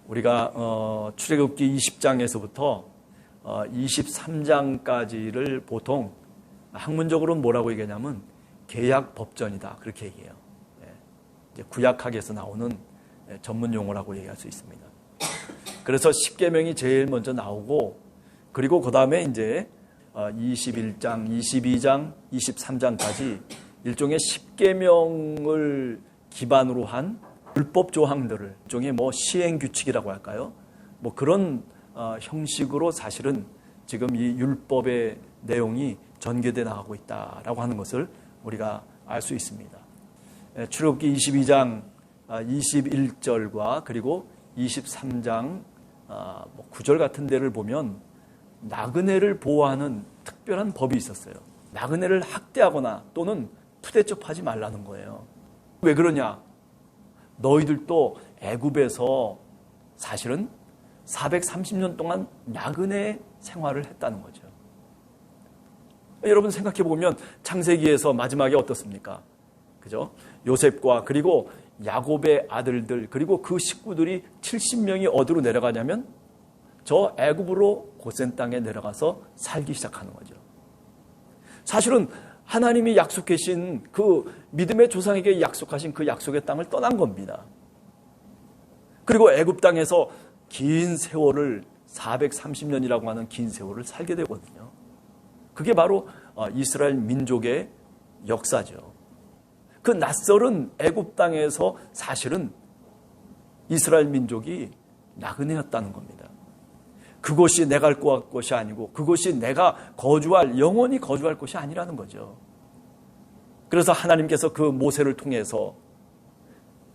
우리가 출애굽기 20장에서부터 23장까지를 보통 학문적으로는 뭐라고 얘기하냐면 계약 법전이다 그렇게 얘기해요. 이제 구약학에서 나오는 전문 용어라고 얘기할 수 있습니다. 그래서 십계명이 제일 먼저 나오고, 그리고 그 다음에 이제 21장, 22장, 23장까지 일종의 십계명을 기반으로 한 율법 조항들을 일종의 뭐 시행 규칙이라고 할까요? 뭐 그런 형식으로 사실은 지금 이 율법의 내용이 전개돼 나가고 있다라고 하는 것을 우리가 알 수 있습니다. 출애굽기 22장 21절과 그리고 23장 9절 같은 데를 보면 나그네를 보호하는 특별한 법이 있었어요. 나그네를 학대하거나 또는 푸대접하지 말라는 거예요. 왜 그러냐? 너희들도 애굽에서 사실은 430년 동안 나그네 생활을 했다는 거죠. 여러분 생각해 보면 창세기에서 마지막에 어떻습니까? 그죠? 요셉과 그리고 야곱의 아들들 그리고 그 식구들이 70명이 어디로 내려가냐면 저 애굽으로 고센 땅에 내려가서 살기 시작하는 거죠. 사실은 하나님이 약속하신 그 믿음의 조상에게 약속하신 그 약속의 땅을 떠난 겁니다. 그리고 애굽 땅에서 긴 세월을 430년이라고 하는 긴 세월을 살게 되거든요. 그게 바로 이스라엘 민족의 역사죠. 그 낯설은 애굽 땅에서 사실은 이스라엘 민족이 나그네였다는 겁니다. 그곳이 내가 갈 곳이 아니고 그곳이 내가 영원히 거주할 곳이 아니라는 거죠. 그래서 하나님께서 그 모세를 통해서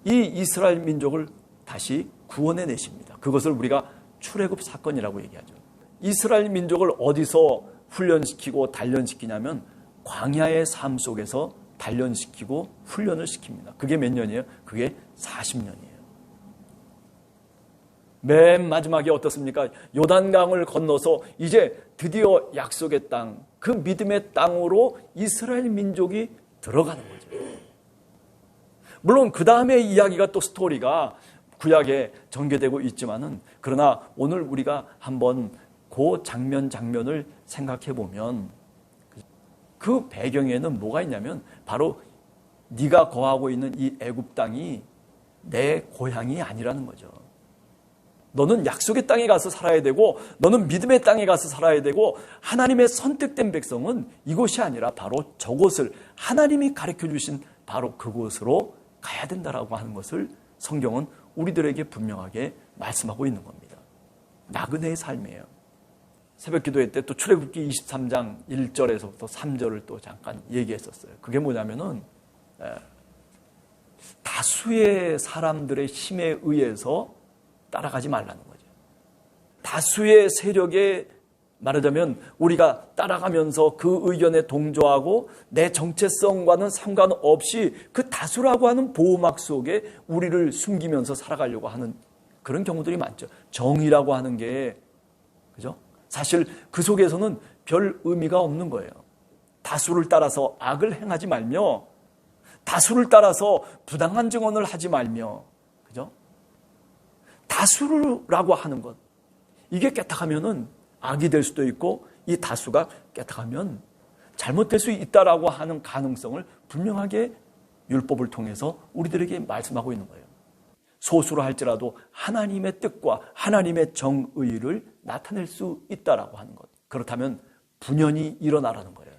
이 이스라엘 민족을 다시 구원해 내십니다. 그것을 우리가 출애굽 사건이라고 얘기하죠. 이스라엘 민족을 어디서 훈련시키고 단련시키냐면 광야의 삶 속에서 단련시키고 훈련을 시킵니다. 그게 몇 년이에요? 그게 40년이에요. 맨 마지막에 어떻습니까? 요단강을 건너서 이제 드디어 약속의 땅, 그 믿음의 땅으로 이스라엘 민족이 들어가는 거죠. 물론 그 다음에 이야기가 또 스토리가 구약에 전개되고 있지만은, 그러나 오늘 우리가 한번 그 장면을 생각해 보면 그 배경에는 뭐가 있냐면 바로 네가 거하고 있는 이 애굽 땅이 내 고향이 아니라는 거죠. 너는 약속의 땅에 가서 살아야 되고 너는 믿음의 땅에 가서 살아야 되고 하나님의 선택된 백성은 이곳이 아니라 바로 저곳을 하나님이 가르쳐 주신 바로 그곳으로 가야 된다라고 하는 것을 성경은 우리들에게 분명하게 말씀하고 있는 겁니다. 나그네의 삶이에요. 새벽 기도회 때 또 출애굽기 23장 1절에서부터 3절을 또 잠깐 얘기했었어요. 그게 뭐냐면은 다수의 사람들의 힘에 의해서 따라가지 말라는 거죠. 다수의 세력에 말하자면 우리가 따라가면서 그 의견에 동조하고 내 정체성과는 상관없이 그 다수라고 하는 보호막 속에 우리를 숨기면서 살아가려고 하는 그런 경우들이 많죠. 정의라고 하는 게, 그죠? 사실 그 속에서는 별 의미가 없는 거예요. 다수를 따라서 악을 행하지 말며 다수를 따라서 부당한 증언을 하지 말며, 그죠? 다수라고 하는 것, 이게 깨딱하면은 악이 될 수도 있고 이 다수가 깨딱하면 잘못될 수 있다라고 하는 가능성을 분명하게 율법을 통해서 우리들에게 말씀하고 있는 거예요. 소수로 할지라도 하나님의 뜻과 하나님의 정의를 나타낼 수 있다라고 하는 것. 그렇다면 분연히 일어나라는 거예요.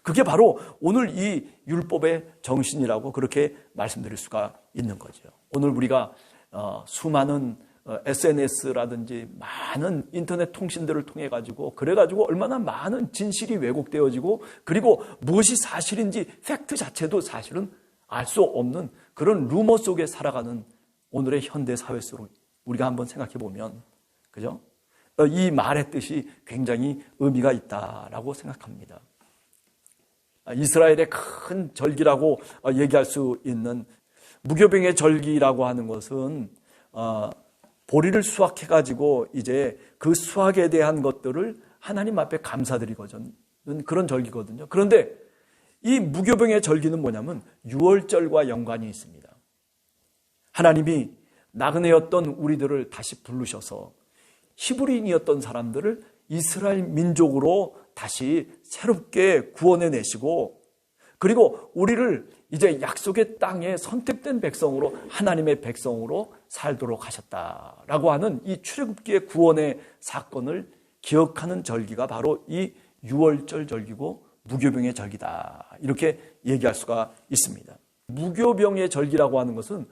그게 바로 오늘 이 율법의 정신이라고 그렇게 말씀드릴 수가 있는 거죠. 오늘 우리가 수많은 SNS라든지 많은 인터넷 통신들을 통해 가지고 그래가지고 얼마나 많은 진실이 왜곡되어지고 그리고 무엇이 사실인지 팩트 자체도 사실은 알 수 없는 그런 루머 속에 살아가는 오늘의 현대 사회 속으로 우리가 한번 생각해 보면, 그죠? 이 말의 뜻이 굉장히 의미가 있다라고 생각합니다. 이스라엘의 큰 절기라고 얘기할 수 있는 무교병의 절기라고 하는 것은 보리를 수확해가지고 이제 그 수확에 대한 것들을 하나님 앞에 감사드리거든 그런 절기거든요. 그런데 이 무교병의 절기는 뭐냐면 유월절과 연관이 있습니다. 하나님이 나그네였던 우리들을 다시 부르셔서 히브리인이었던 사람들을 이스라엘 민족으로 다시 새롭게 구원해 내시고, 그리고 우리를 이제 약속의 땅에 선택된 백성으로, 하나님의 백성으로 살도록 하셨다라고 하는 이 출애굽기의 구원의 사건을 기억하는 절기가 바로 이 유월절 절기고 무교병의 절기다, 이렇게 얘기할 수가 있습니다. 무교병의 절기라고 하는 것은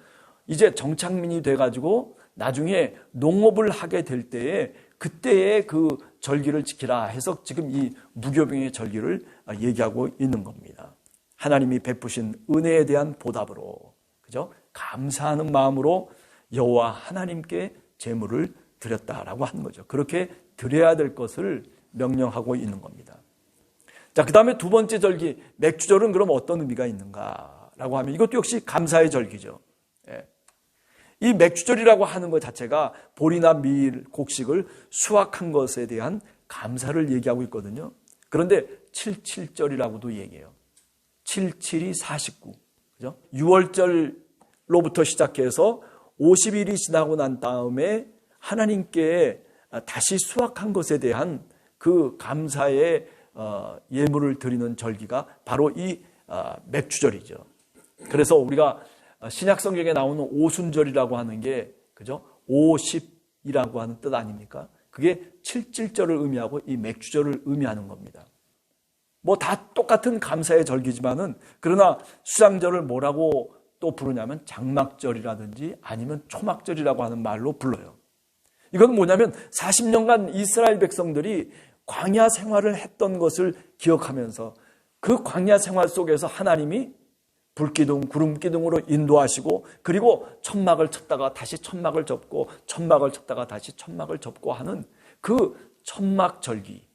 이제 정착민이 돼가지고 나중에 농업을 하게 될 때에 그때의 그 절기를 지키라 해서 지금 이 무교병의 절기를 얘기하고 있는 겁니다. 하나님이 베푸신 은혜에 대한 보답으로, 그죠? 감사하는 마음으로 여호와 하나님께 제물을 드렸다라고 하는 거죠. 그렇게 드려야 될 것을 명령하고 있는 겁니다. 자, 그 다음에 두 번째 절기, 맥주절은 그럼 어떤 의미가 있는가라고 하면 이것도 역시 감사의 절기죠. 예. 이 맥주절이라고 하는 것 자체가 보리나 밀, 곡식을 수확한 것에 대한 감사를 얘기하고 있거든요. 그런데 77절이라고도 얘기해요. 77이 49. 그죠? 6월절로부터 시작해서 50일이 지나고 난 다음에 하나님께 다시 수확한 것에 대한 그 감사의 예물을 드리는 절기가 바로 이 맥주절이죠. 그래서 우리가 신약 성경에 나오는 오순절이라고 하는 게, 그죠? 50이라고 하는 뜻 아닙니까? 그게 77절을 의미하고 이 맥주절을 의미하는 겁니다. 뭐 다 똑같은 감사의 절기지만은, 그러나 수장절을 뭐라고 또 부르냐면 장막절이라든지 아니면 초막절이라고 하는 말로 불러요. 이건 뭐냐면 40년간 이스라엘 백성들이 광야 생활을 했던 것을 기억하면서 그 광야 생활 속에서 하나님이 불기둥, 구름기둥으로 인도하시고, 그리고 천막을 쳤다가 다시 천막을 접고, 천막을 쳤다가 다시 천막을 접고 하는 그 천막절기,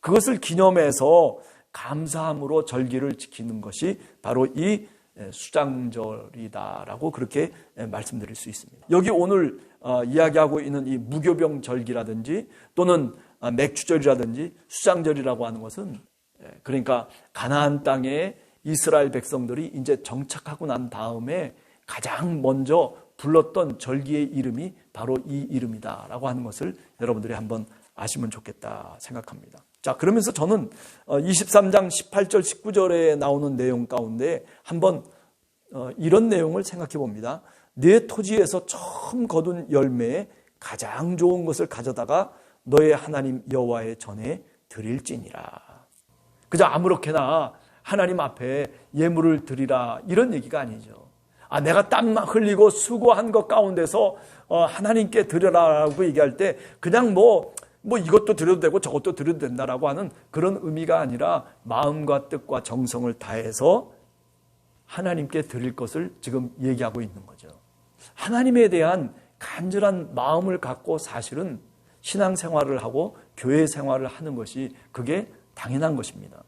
그것을 기념해서 감사함으로 절기를 지키는 것이 바로 이 수장절이다라고 그렇게 말씀드릴 수 있습니다. 여기 오늘 이야기하고 있는 이 무교병 절기라든지 또는 맥주절이라든지 수장절이라고 하는 것은, 그러니까 가나안 땅에 이스라엘 백성들이 이제 정착하고 난 다음에 가장 먼저 불렀던 절기의 이름이 바로 이 이름이다라고 하는 것을 여러분들이 한번 아시면 좋겠다 생각합니다. 자, 그러면서 저는 23장 18절 19절에 나오는 내용 가운데 한번 이런 내용을 생각해 봅니다. 네 토지에서 처음 거둔 열매에 가장 좋은 것을 가져다가 너의 하나님 여호와의 전에 드릴지니라. 그저 아무렇게나 하나님 앞에 예물을 드리라, 이런 얘기가 아니죠. 내가 땀 흘리고 수고한 것 가운데서 하나님께 드려라라고 얘기할 때 그냥 뭐 이것도 드려도 되고 저것도 드려도 된다라고 하는 그런 의미가 아니라 마음과 뜻과 정성을 다해서 하나님께 드릴 것을 지금 얘기하고 있는 거죠. 하나님에 대한 간절한 마음을 갖고 사실은 신앙생활을 하고 교회 생활을 하는 것이 그게 당연한 것입니다.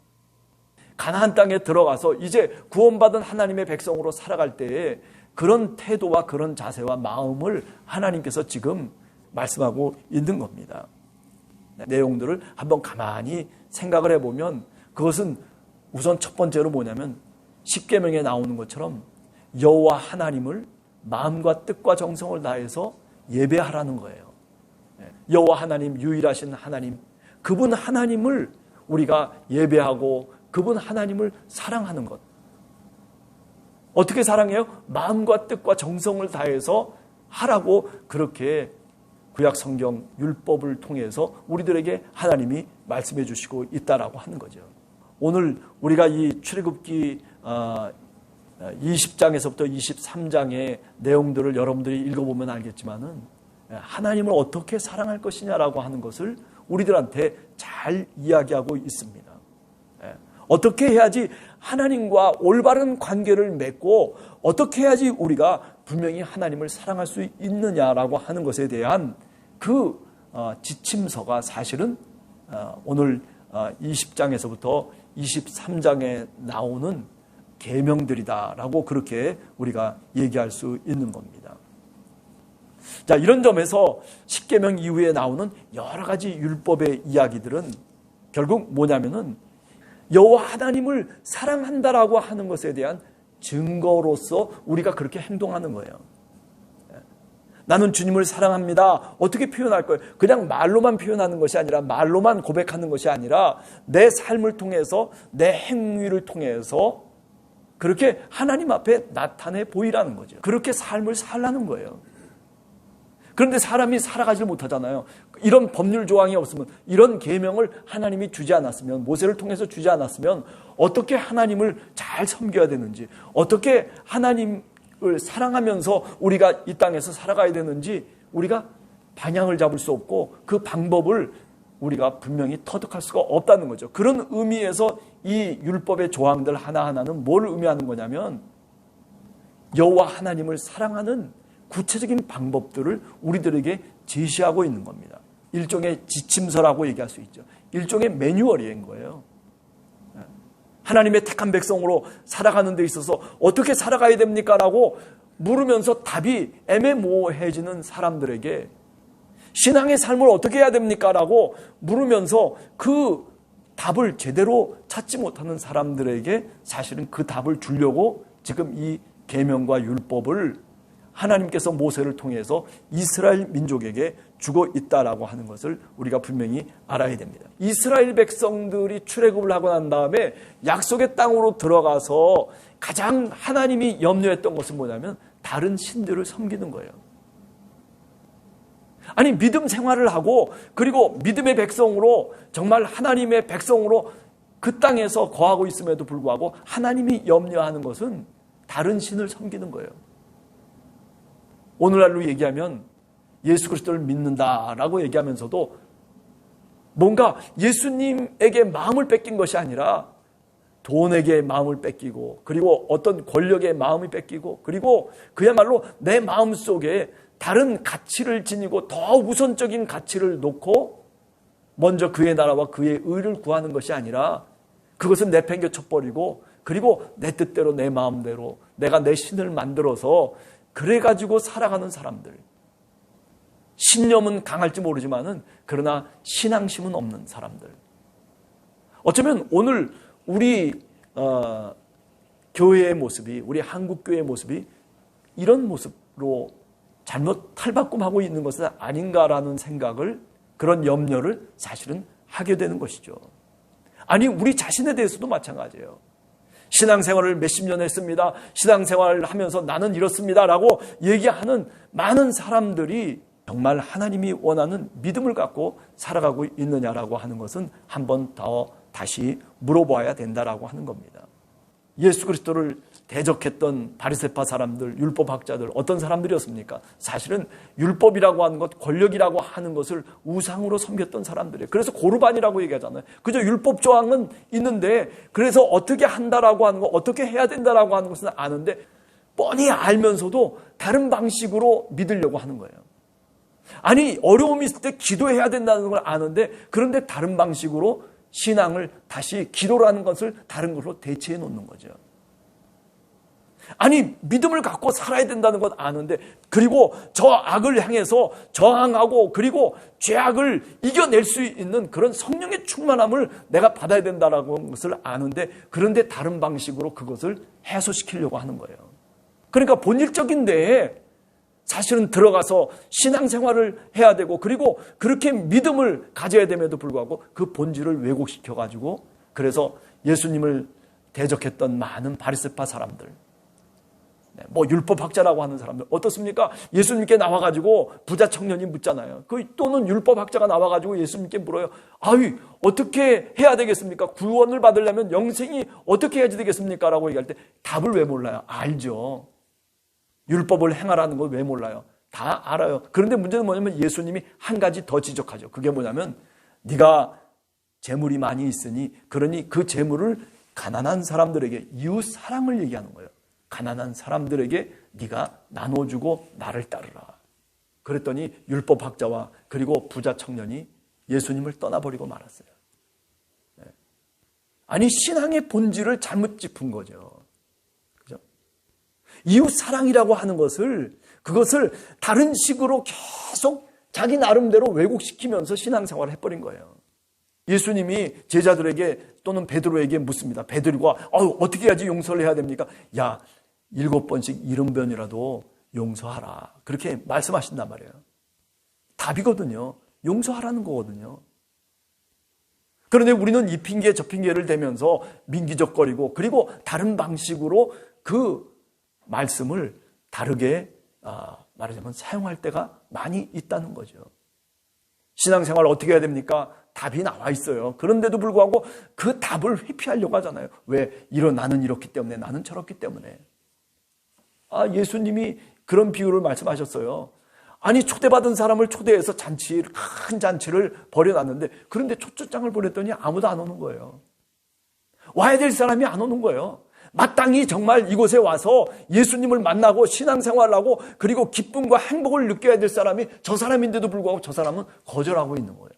가나안 땅에 들어가서 이제 구원받은 하나님의 백성으로 살아갈 때에 그런 태도와 그런 자세와 마음을 하나님께서 지금 말씀하고 있는 겁니다. 내용들을 한번 가만히 생각을 해보면 그것은 우선 첫 번째로 뭐냐면 십계명에 나오는 것처럼 여호와 하나님을 마음과 뜻과 정성을 다해서 예배하라는 거예요. 여호와 하나님, 유일하신 하나님, 그분 하나님을 우리가 예배하고 그분 하나님을 사랑하는 것. 어떻게 사랑해요? 마음과 뜻과 정성을 다해서 하라고 그렇게 구약 성경 율법을 통해서 우리들에게 하나님이 말씀해 주시고 있다라고 하는 거죠. 오늘 우리가 이 출애굽기 20장에서부터 23장의 내용들을 여러분들이 읽어보면 알겠지만은 하나님을 어떻게 사랑할 것이냐라고 하는 것을 우리들한테 잘 이야기하고 있습니다. 어떻게 해야지 하나님과 올바른 관계를 맺고 어떻게 해야지 우리가 분명히 하나님을 사랑할 수 있느냐라고 하는 것에 대한 그 지침서가 사실은 오늘 20장에서부터 23장에 나오는 계명들이다라고 그렇게 우리가 얘기할 수 있는 겁니다. 자, 이런 점에서 십계명 이후에 나오는 여러 가지 율법의 이야기들은 결국 뭐냐면은 여호와 하나님을 사랑한다라고 하는 것에 대한 증거로서 우리가 그렇게 행동하는 거예요. 나는 주님을 사랑합니다. 어떻게 표현할 거예요? 그냥 말로만 표현하는 것이 아니라, 말로만 고백하는 것이 아니라 내 삶을 통해서, 내 행위를 통해서 그렇게 하나님 앞에 나타내 보이라는 거죠. 그렇게 삶을 살라는 거예요. 그런데 사람이 살아가지 못하잖아요. 이런 법률 조항이 없으면, 이런 계명을 하나님이 주지 않았으면, 모세를 통해서 주지 않았으면 어떻게 하나님을 잘 섬겨야 되는지, 어떻게 하나님을 사랑하면서 우리가 이 땅에서 살아가야 되는지 우리가 방향을 잡을 수 없고, 그 방법을 우리가 분명히 터득할 수가 없다는 거죠. 그런 의미에서 이 율법의 조항들 하나하나는 뭘 의미하는 거냐면, 여호와 하나님을 사랑하는 구체적인 방법들을 우리들에게 제시하고 있는 겁니다. 일종의 지침서라고 얘기할 수 있죠. 일종의 매뉴얼인 거예요. 하나님의 택한 백성으로 살아가는 데 있어서 어떻게 살아가야 됩니까? 라고 물으면서 답이 애매모호해지는 사람들에게 신앙의 삶을 어떻게 해야 됩니까? 라고 물으면서 그 답을 제대로 찾지 못하는 사람들에게 사실은 그 답을 주려고 지금 이 계명과 율법을 하나님께서 모세를 통해서 이스라엘 민족에게 주고 있다라고 하는 것을 우리가 분명히 알아야 됩니다. 이스라엘 백성들이 출애굽을 하고 난 다음에 약속의 땅으로 들어가서 가장 하나님이 염려했던 것은 뭐냐면 다른 신들을 섬기는 거예요. 아니, 믿음 생활을 하고 그리고 믿음의 백성으로, 정말 하나님의 백성으로 그 땅에서 거하고 있음에도 불구하고 하나님이 염려하는 것은 다른 신을 섬기는 거예요. 오늘날로 얘기하면 예수 그리스도를 믿는다라고 얘기하면서도 뭔가 예수님에게 마음을 뺏긴 것이 아니라 돈에게 마음을 뺏기고, 그리고 어떤 권력의 마음이 뺏기고, 그리고 그야말로 내 마음 속에 다른 가치를 지니고 더 우선적인 가치를 놓고 먼저 그의 나라와 그의 의를 구하는 것이 아니라 그것은 내팽겨 쳐버리고, 그리고 내 뜻대로 내 마음대로 내가 내 신을 만들어서 그래가지고 살아가는 사람들. 신념은 강할지 모르지만은 그러나 신앙심은 없는 사람들. 어쩌면 오늘 우리 교회의 모습이, 우리 한국교회의 모습이 이런 모습으로 잘못 탈바꿈하고 있는 것은 아닌가라는 생각을, 그런 염려를 사실은 하게 되는 것이죠. 아니, 우리 자신에 대해서도 마찬가지예요. 신앙생활을 몇십 년 했습니다. 신앙생활을 하면서 나는 이렇습니다 라고 얘기하는 많은 사람들이 정말 하나님이 원하는 믿음을 갖고 살아가고 있느냐라고 하는 것은 한 번 더 다시 물어봐야 된다라고 하는 겁니다. 예수 그리스도를 대적했던 바리새파 사람들, 율법학자들, 어떤 사람들이었습니까? 사실은 율법이라고 하는 것, 권력이라고 하는 것을 우상으로 섬겼던 사람들이에요. 그래서 고르반이라고 얘기하잖아요. 그저 율법 조항은 있는데, 그래서 어떻게 한다라고 하는 거, 어떻게 해야 된다라고 하는 것은 아는데 뻔히 알면서도 다른 방식으로 믿으려고 하는 거예요. 아니, 어려움이 있을 때 기도해야 된다는 걸 아는데, 그런데 다른 방식으로 신앙을 다시, 기도라는 것을 다른 걸로 대체해 놓는 거죠. 아니, 믿음을 갖고 살아야 된다는 건 아는데, 그리고 저 악을 향해서 저항하고 그리고 죄악을 이겨낼 수 있는 그런 성령의 충만함을 내가 받아야 된다는 것을 아는데, 그런데 다른 방식으로 그것을 해소시키려고 하는 거예요. 그러니까 본질적인 데에 사실은 들어가서 신앙생활을 해야 되고, 그리고 그렇게 믿음을 가져야 됨에도 불구하고 그 본질을 왜곡시켜가지고, 그래서 예수님을 대적했던 많은 바리새파 사람들, 뭐 율법학자라고 하는 사람들 어떻습니까? 예수님께 나와가지고 부자 청년이 묻잖아요. 또는 율법학자가 나와가지고 예수님께 물어요. 아유, 어떻게 해야 되겠습니까? 구원을 받으려면 영생이 어떻게 해야 되겠습니까? 라고 얘기할 때 답을 왜 몰라요? 알죠. 율법을 행하라는 걸 왜 몰라요? 다 알아요. 그런데 문제는 뭐냐면 예수님이 한 가지 더 지적하죠. 그게 뭐냐면, 네가 재물이 많이 있으니, 그러니 그 재물을 가난한 사람들에게, 이웃 사랑을 얘기하는 거예요. 가난한 사람들에게 네가 나눠주고 나를 따르라. 그랬더니 율법학자와 그리고 부자 청년이 예수님을 떠나버리고 말았어요. 아니, 신앙의 본질을 잘못 짚은 거죠. 그죠? 이웃 사랑이라고 하는 것을, 그것을 다른 식으로 계속 자기 나름대로 왜곡시키면서 신앙생활을 해버린 거예요. 예수님이 제자들에게 또는 베드로에게 묻습니다. 베드로가 어떻게 해야지 용서를 해야 됩니까? 야, 7번씩 70번이라도 용서하라. 그렇게 말씀하신단 말이에요. 답이거든요. 용서하라는 거거든요. 그런데 우리는 이 핑계 저 핑계를 대면서 민기적거리고 그리고 다른 방식으로 그 말씀을 다르게 말하자면 사용할 때가 많이 있다는 거죠. 신앙생활 어떻게 해야 됩니까? 답이 나와 있어요. 그런데도 불구하고 그 답을 회피하려고 하잖아요. 왜? 나는 이렇기 때문에, 나는 저렇기 때문에. 예수님이 그런 비유를 말씀하셨어요. 아니, 초대받은 사람을 초대해서 큰 잔치를 벌여놨는데, 그런데 초청장을 보냈더니 아무도 안 오는 거예요. 와야 될 사람이 안 오는 거예요. 마땅히 정말 이곳에 와서 예수님을 만나고 신앙생활을 하고 그리고 기쁨과 행복을 느껴야 될 사람이 저 사람인데도 불구하고 저 사람은 거절하고 있는 거예요.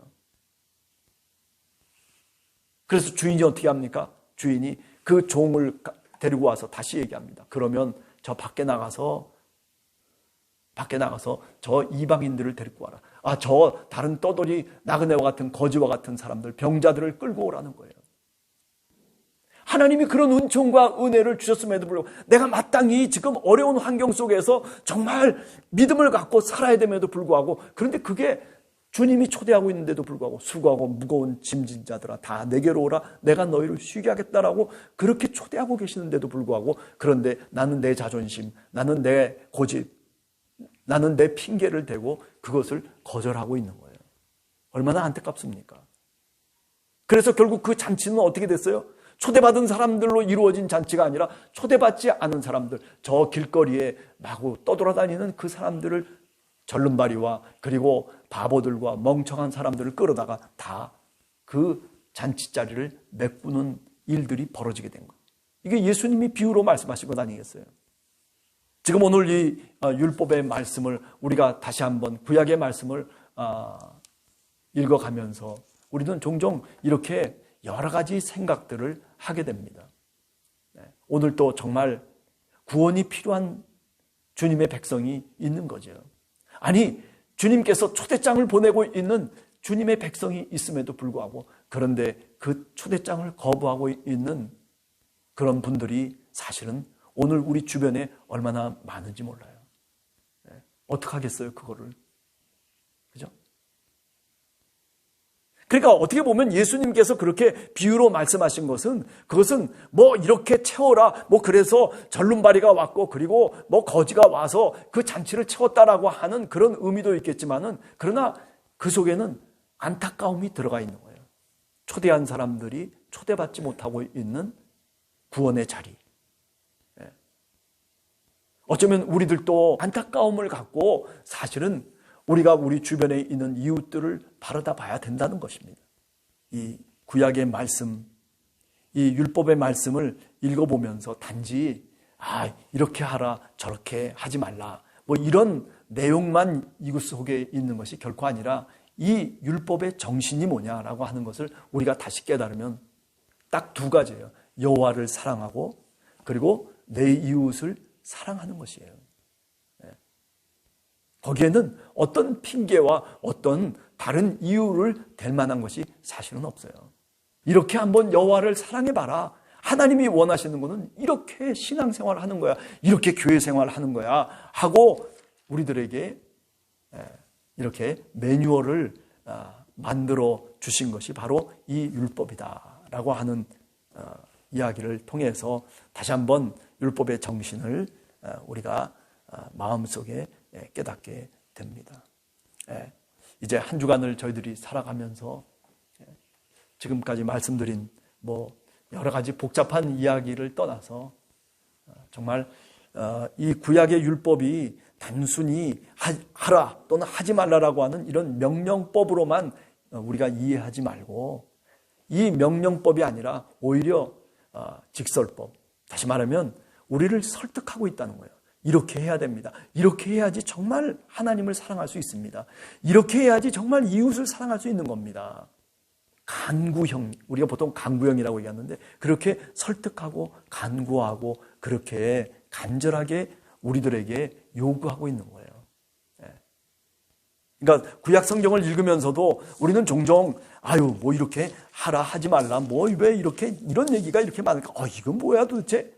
그래서 주인이 어떻게 합니까? 주인이 그 종을 데리고 와서 다시 얘기합니다. 그러면 저 밖에 나가서 저 이방인들을 데리고 와라. 저 다른 떠돌이 나그네와 같은 거지와 같은 사람들, 병자들을 끌고 오라는 거예요. 하나님이 그런 은총과 은혜를 주셨음에도 불구하고 내가 마땅히 지금 어려운 환경 속에서 정말 믿음을 갖고 살아야 됨에도 불구하고, 그런데 그게 주님이 초대하고 있는데도 불구하고 수고하고 무거운 짐진 자들아 다 내게로 오라, 내가 너희를 쉬게 하겠다라고 그렇게 초대하고 계시는데도 불구하고, 그런데 나는 내 자존심, 나는 내 고집, 나는 내 핑계를 대고 그것을 거절하고 있는 거예요. 얼마나 안타깝습니까? 그래서 결국 그 잔치는 어떻게 됐어요? 초대받은 사람들로 이루어진 잔치가 아니라 초대받지 않은 사람들, 저 길거리에 마구 떠돌아다니는 그 사람들을, 절름발이와 그리고 바보들과 멍청한 사람들을 끌어다가 다 그 잔치 자리를 메꾸는 일들이 벌어지게 된 거예요. 이게 예수님이 비유로 말씀하신 것 아니겠어요? 지금 오늘 이 율법의 말씀을 우리가 다시 한번 구약의 말씀을 읽어가면서 우리는 종종 이렇게 여러 가지 생각들을 하게 됩니다. 오늘 또 정말 구원이 필요한 주님의 백성이 있는 거죠. 아니, 주님께서 초대장을 보내고 있는 주님의 백성이 있음에도 불구하고, 그런데 그 초대장을 거부하고 있는 그런 분들이 사실은 오늘 우리 주변에 얼마나 많은지 몰라요. 어떡하겠어요, 그거를. 그죠? 그러니까 어떻게 보면 예수님께서 그렇게 비유로 말씀하신 것은, 그것은 뭐 이렇게 채워라, 뭐 그래서 절름발이가 왔고 그리고 뭐 거지가 와서 그 잔치를 채웠다라고 하는 그런 의미도 있겠지만은, 그러나 그 속에는 안타까움이 들어가 있는 거예요. 초대한 사람들이 초대받지 못하고 있는 구원의 자리. 어쩌면 우리들도 안타까움을 갖고 사실은 우리가 우리 주변에 있는 이웃들을 바라다 봐야 된다는 것입니다. 이 구약의 말씀, 이 율법의 말씀을 읽어보면서 단지 이렇게 하라, 저렇게 하지 말라, 뭐 이런 내용만 이것 속에 있는 것이 결코 아니라 이 율법의 정신이 뭐냐라고 하는 것을 우리가 다시 깨달으면 딱 두 가지예요. 여호와를 사랑하고 그리고 내 이웃을 사랑하는 것이에요. 거기에는 어떤 핑계와 어떤 다른 이유를 댈 만한 것이 사실은 없어요. 이렇게 한번 여호와를 사랑해봐라. 하나님이 원하시는 것은 이렇게 신앙생활을 하는 거야, 이렇게 교회생활을 하는 거야 하고 우리들에게 이렇게 매뉴얼을 만들어 주신 것이 바로 이 율법이다라고 하는 이야기를 통해서 다시 한번 율법의 정신을 우리가 마음속에 깨닫게 됩니다. 이제 한 주간을 저희들이 살아가면서 지금까지 말씀드린 뭐 여러 가지 복잡한 이야기를 떠나서 정말 이 구약의 율법이 단순히 하라 또는 하지 말라라고 하는 이런 명령법으로만 우리가 이해하지 말고, 이 명령법이 아니라 오히려 직설법, 다시 말하면 우리를 설득하고 있다는 거예요. 이렇게 해야 됩니다. 이렇게 해야지 정말 하나님을 사랑할 수 있습니다. 이렇게 해야지 정말 이웃을 사랑할 수 있는 겁니다. 간구형, 우리가 보통 간구형이라고 얘기하는데 그렇게 설득하고 간구하고 그렇게 간절하게 우리들에게 요구하고 있는 거예요. 그러니까 구약 성경을 읽으면서도 우리는 종종 뭐 이렇게 하라 하지 말라, 뭐 왜 이렇게 이런 얘기가 이렇게 많을까? 이건 뭐야 도대체?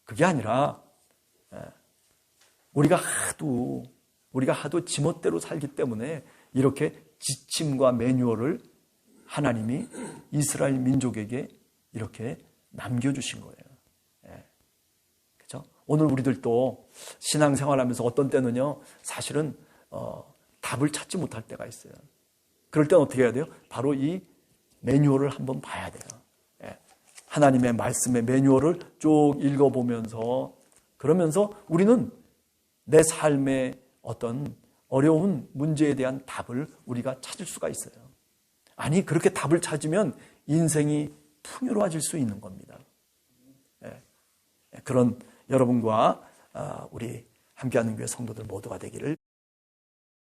그게 아니라 우리가 하도 지멋대로 살기 때문에 이렇게 지침과 매뉴얼을 하나님이 이스라엘 민족에게 이렇게 남겨주신 거예요. 그렇죠? 오늘 우리들도 신앙생활하면서 어떤 때는요, 사실은 답을 찾지 못할 때가 있어요. 그럴 때는 어떻게 해야 돼요? 바로 이 매뉴얼을 한번 봐야 돼요. 하나님의 말씀의 매뉴얼을 쭉 읽어보면서, 그러면서 우리는 내 삶의 어떤 어려운 문제에 대한 답을 우리가 찾을 수가 있어요. 아니, 그렇게 답을 찾으면 인생이 풍요로워질 수 있는 겁니다. 그런 여러분과 우리 함께하는 교회 성도들 모두가 되기를